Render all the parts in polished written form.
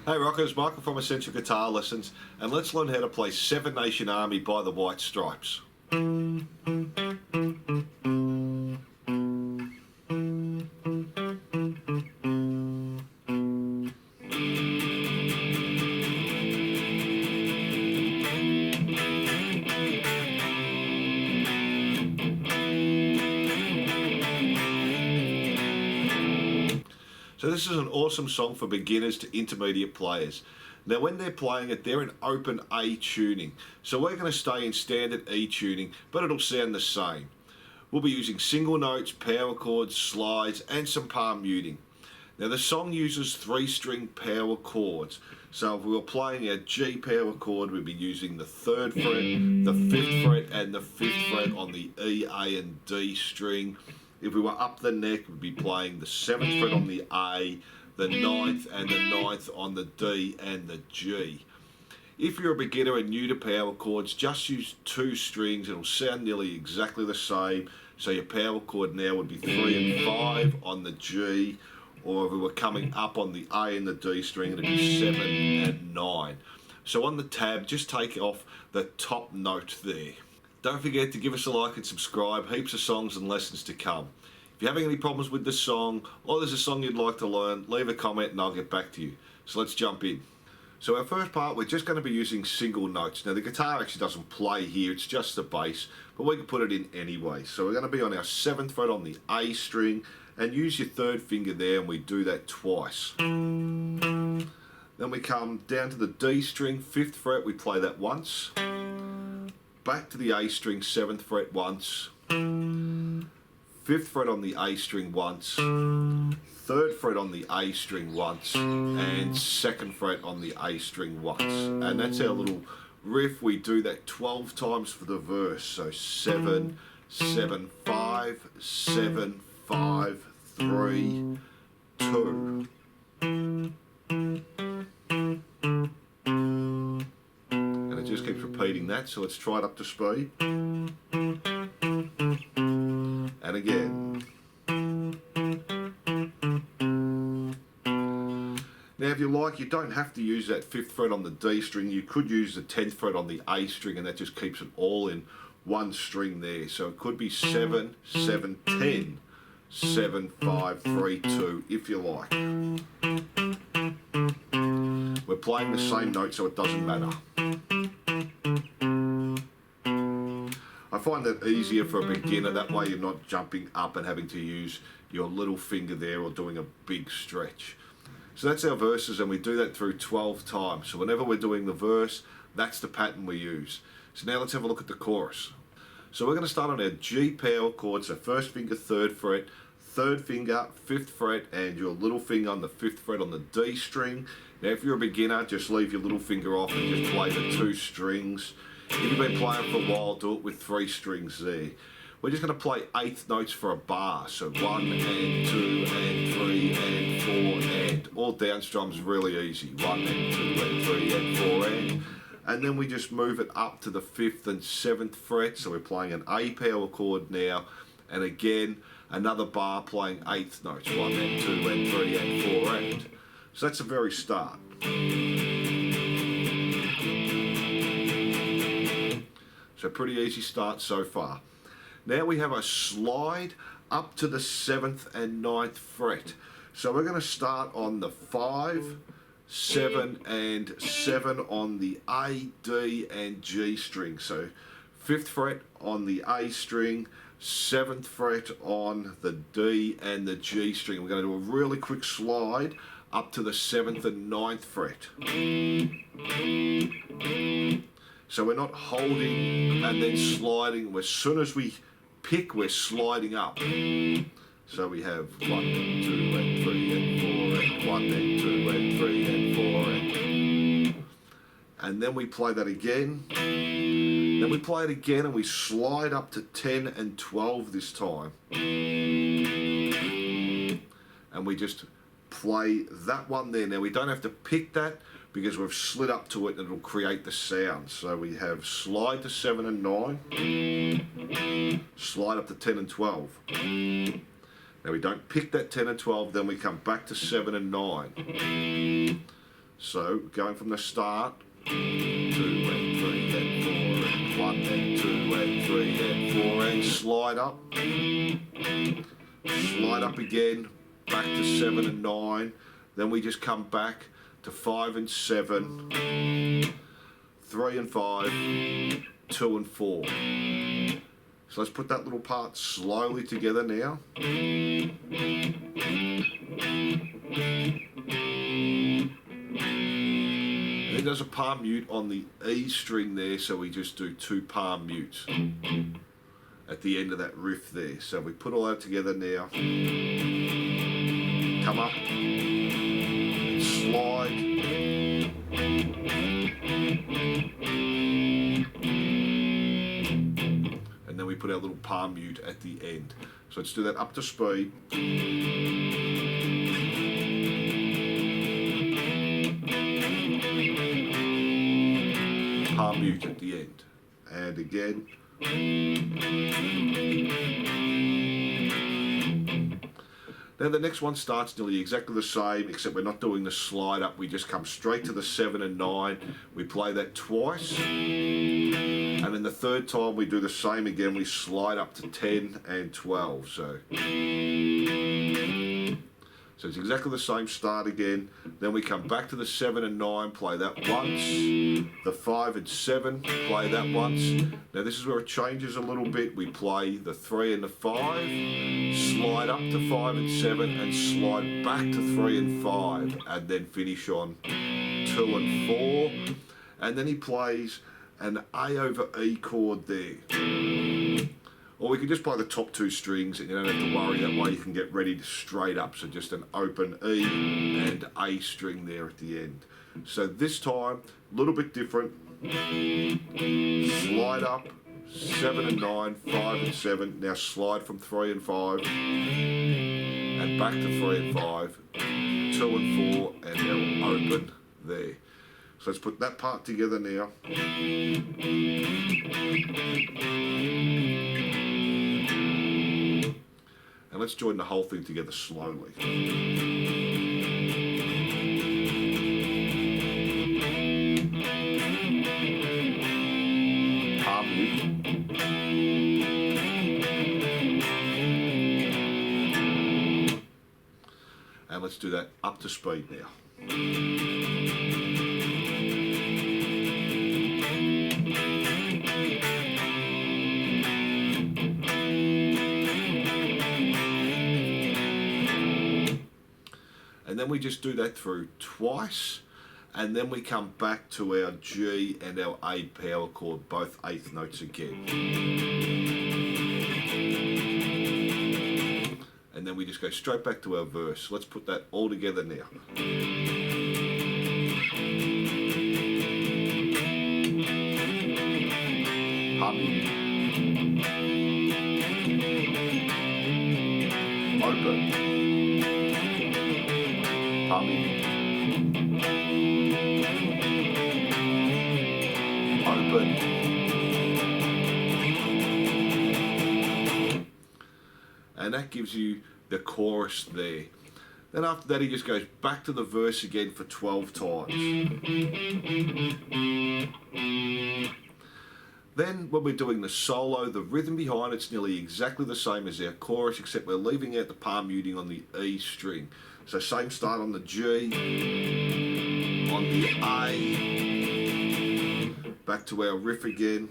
Hey rockers, Michael from Essential Guitar Lessons, and let's learn how to play Seven Nation Army by the White Stripes. So this is an awesome song for beginners to intermediate players. Now when they're playing it, they're in open A tuning. So we're going to stay in standard E tuning, but it'll sound the same. We'll be using single notes, power chords, slides, and some palm muting. Now the song uses 3-string power chords. So if we were playing our G power chord, we'd be using the 3rd fret, the 5th fret, and the 5th fret on the E, A, and D string. If we were up the neck, we'd be playing the 7th fret on the A, the 9th and the 9th on the D and the G. If you're a beginner and new to power chords, just use 2 strings. It'll sound nearly exactly the same. So your power chord now would be 3 and 5 on the G, or if we were coming up on the A and the D string, it'd be 7 and 9. So on the tab, just take off the top note there. Don't forget to give us a like and subscribe. Heaps of songs and lessons to come. If you're having any problems with the song, or there's a song you'd like to learn, leave a comment and I'll get back to you. So let's jump in. So our first part, we're just going to be using single notes. Now the guitar actually doesn't play here, it's just the bass, but we can put it in anyway. So we're going to be on our 7th fret on the A string, and use your 3rd finger there, and we do that twice. Then we come down to the D string, 5th fret, we play that once. Back to the A string, 7th fret once, 5th fret on the A string once, 3rd fret on the A string once, and 2nd fret on the A string once. And that's our little riff. We do that 12 times for the verse. So 7, 7, 5, 7, 5, 3, 2. Just keeps repeating that, so let's try it up to speed. And again. Now if you like, you don't have to use that 5th fret on the D string. You could use the 10th fret on the A string, and that just keeps it all in one string there. So it could be 7, 7, 10, 7, 5, 3, 2 if you like. We're playing the same note, so it doesn't matter. I find that easier for a beginner, that way you're not jumping up and having to use your little finger there or doing a big stretch. So that's our verses, and we do that through 12 times. So whenever we're doing the verse, that's the pattern we use. So now let's have a look at the chorus. So we're going to start on our G power chord, so 1st finger 3rd fret, 3rd finger 5th fret, and your little finger on the 5th fret on the D string. Now if you're a beginner, just leave your little finger off and just play the 2 strings. If you've been playing for a while, do it with 3 strings there. We're just going to play 8th notes for a bar. So 1 and 2 and 3 and 4 and. All down strums really easy. 1 and 2 and 3 and 4 and. And then we just move it up to the 5th and 7th fret. So we're playing an A power chord now. And again, another bar playing 8th notes. 1 and 2 and 3 and 4 and. So that's the very start. So pretty easy start so far. Now we have a slide up to the 7th and 9th fret. So we're going to start on the 5, 7 and 7 on the A, D and G string. So 5th fret on the A string, 7th fret on the D and the G string. We're going to do a really quick slide up to the 7th and 9th fret. So we're not holding and then sliding. As soon as we pick, we're sliding up. So we have 1 and 2 and 3 and 4 and 1 and 2 and 3 and 4 and then we play that again. Then we play it again and we slide up to 10 and 12 this time. And we just play that one there. Now we don't have to pick that because we've slid up to it and it'll create the sound. So we have slide to 7 and 9, slide up to 10 and 12. Now we don't pick that 10 and 12, then we come back to 7 and 9. So going from the start, 2 and 3 and 4 and 1 and 2 and 3 and 4 and slide up again, back to 7 and 9, then we just come back to 5 and 7, 3 and 5, 2 and 4. So let's put that little part slowly together now. And then there's a palm mute on the E string there, so we just do 2 palm mutes at the end of that riff there. So we put all that together now. Come up, slide, and then we put our little palm mute at the end. So let's do that up to speed. Palm mute at the end. And again. Now the next one starts nearly exactly the same, except we're not doing the slide up. We just come straight to the 7 and 9. We play that twice. And then the third time we do the same again. We slide up to 10 and 12. So it's exactly the same start again. Then we come back to the 7 and 9, play that once. The 5 and 7, play that once. Now this is where it changes a little bit. We play the 3 and the 5, slide up to 5 and 7, and slide back to 3 and 5, and then finish on 2 and 4. And then he plays an A over E chord there. Or we could just play the top 2 strings and you don't have to worry. That way you can get ready to straight up. So just an open E and A string there at the end. So this time, a little bit different. Slide up, 7 and 9, 5 and 7. Now slide from 3 and 5. And back to 3 and 5. 2 and 4. And now open there. So let's put that part together now. And let's join the whole thing together slowly. Palm mute. And let's do that up to speed now. And then we just do that through twice, and then we come back to our G and our A power chord, both eighth notes again. And then we just go straight back to our verse. Let's put that all together now. Humming. Open. Humming. Open. And that gives you the chorus there. Then after that he just goes back to the verse again for 12 times. Then when we're doing the solo, the rhythm behind it's nearly exactly the same as our chorus, except we're leaving out the palm muting on the E string. So same start on the G, on the A, back to our riff again.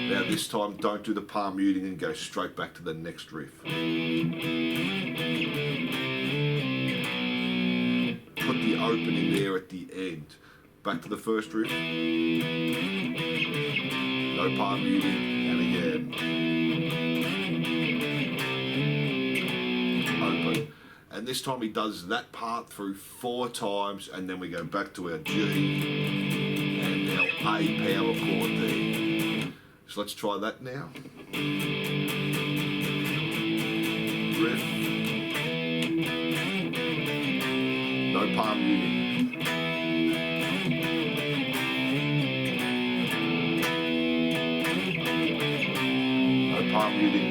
Now this time don't do the palm muting and go straight back to the next riff. Put the opening there at the end. Back to the first riff. No palm muting, and again. Open. And this time he does that part through 4 times, and then we go back to our G and our A power chord there. So let's try that now. Riff. No palm muting. Palm muting.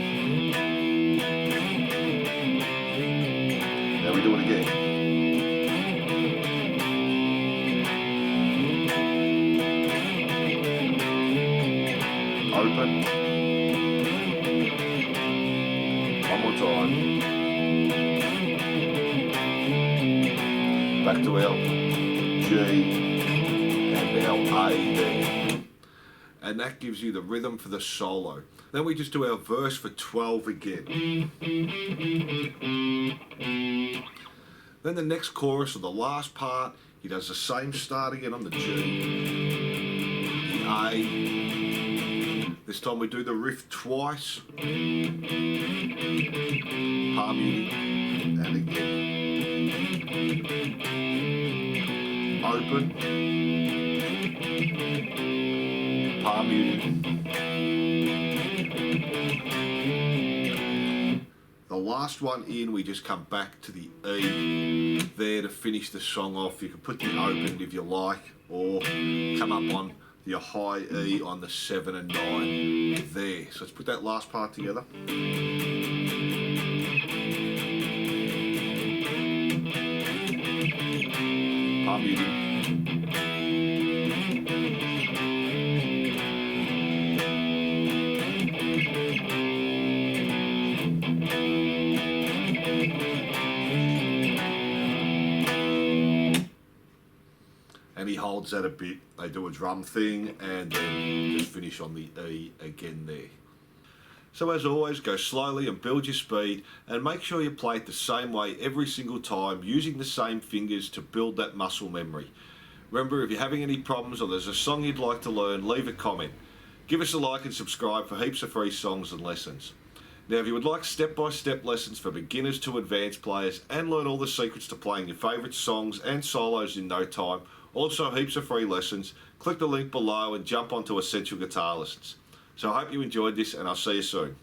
Now we do it again. back to our G and our A there. And that gives you the rhythm for the solo. Then we just do our verse for 12 again. Then the next chorus, or the last part, he does the same start again on the G, the A. This time we do the riff twice. Palm muting, and again. Open. Palm muting. The last one in, we just come back to the E there to finish the song off. You can put the open if you like, or come up on the high E on the 7 and 9 there. So let's put that last part together. Palm muting. And he holds that a bit. They do a drum thing and then just finish on the E again there. So as always, go slowly and build your speed, and make sure you play it the same way every single time, using the same fingers to build that muscle memory. Remember, if you're having any problems or there's a song you'd like to learn, leave a comment. Give us a like and subscribe for heaps of free songs and lessons. Now, if you would like step-by-step lessons for beginners to advanced players and learn all the secrets to playing your favourite songs and solos in no time, also heaps of free lessons, click the link below and jump onto Essential Guitar Lessons. So I hope you enjoyed this, and I'll see you soon.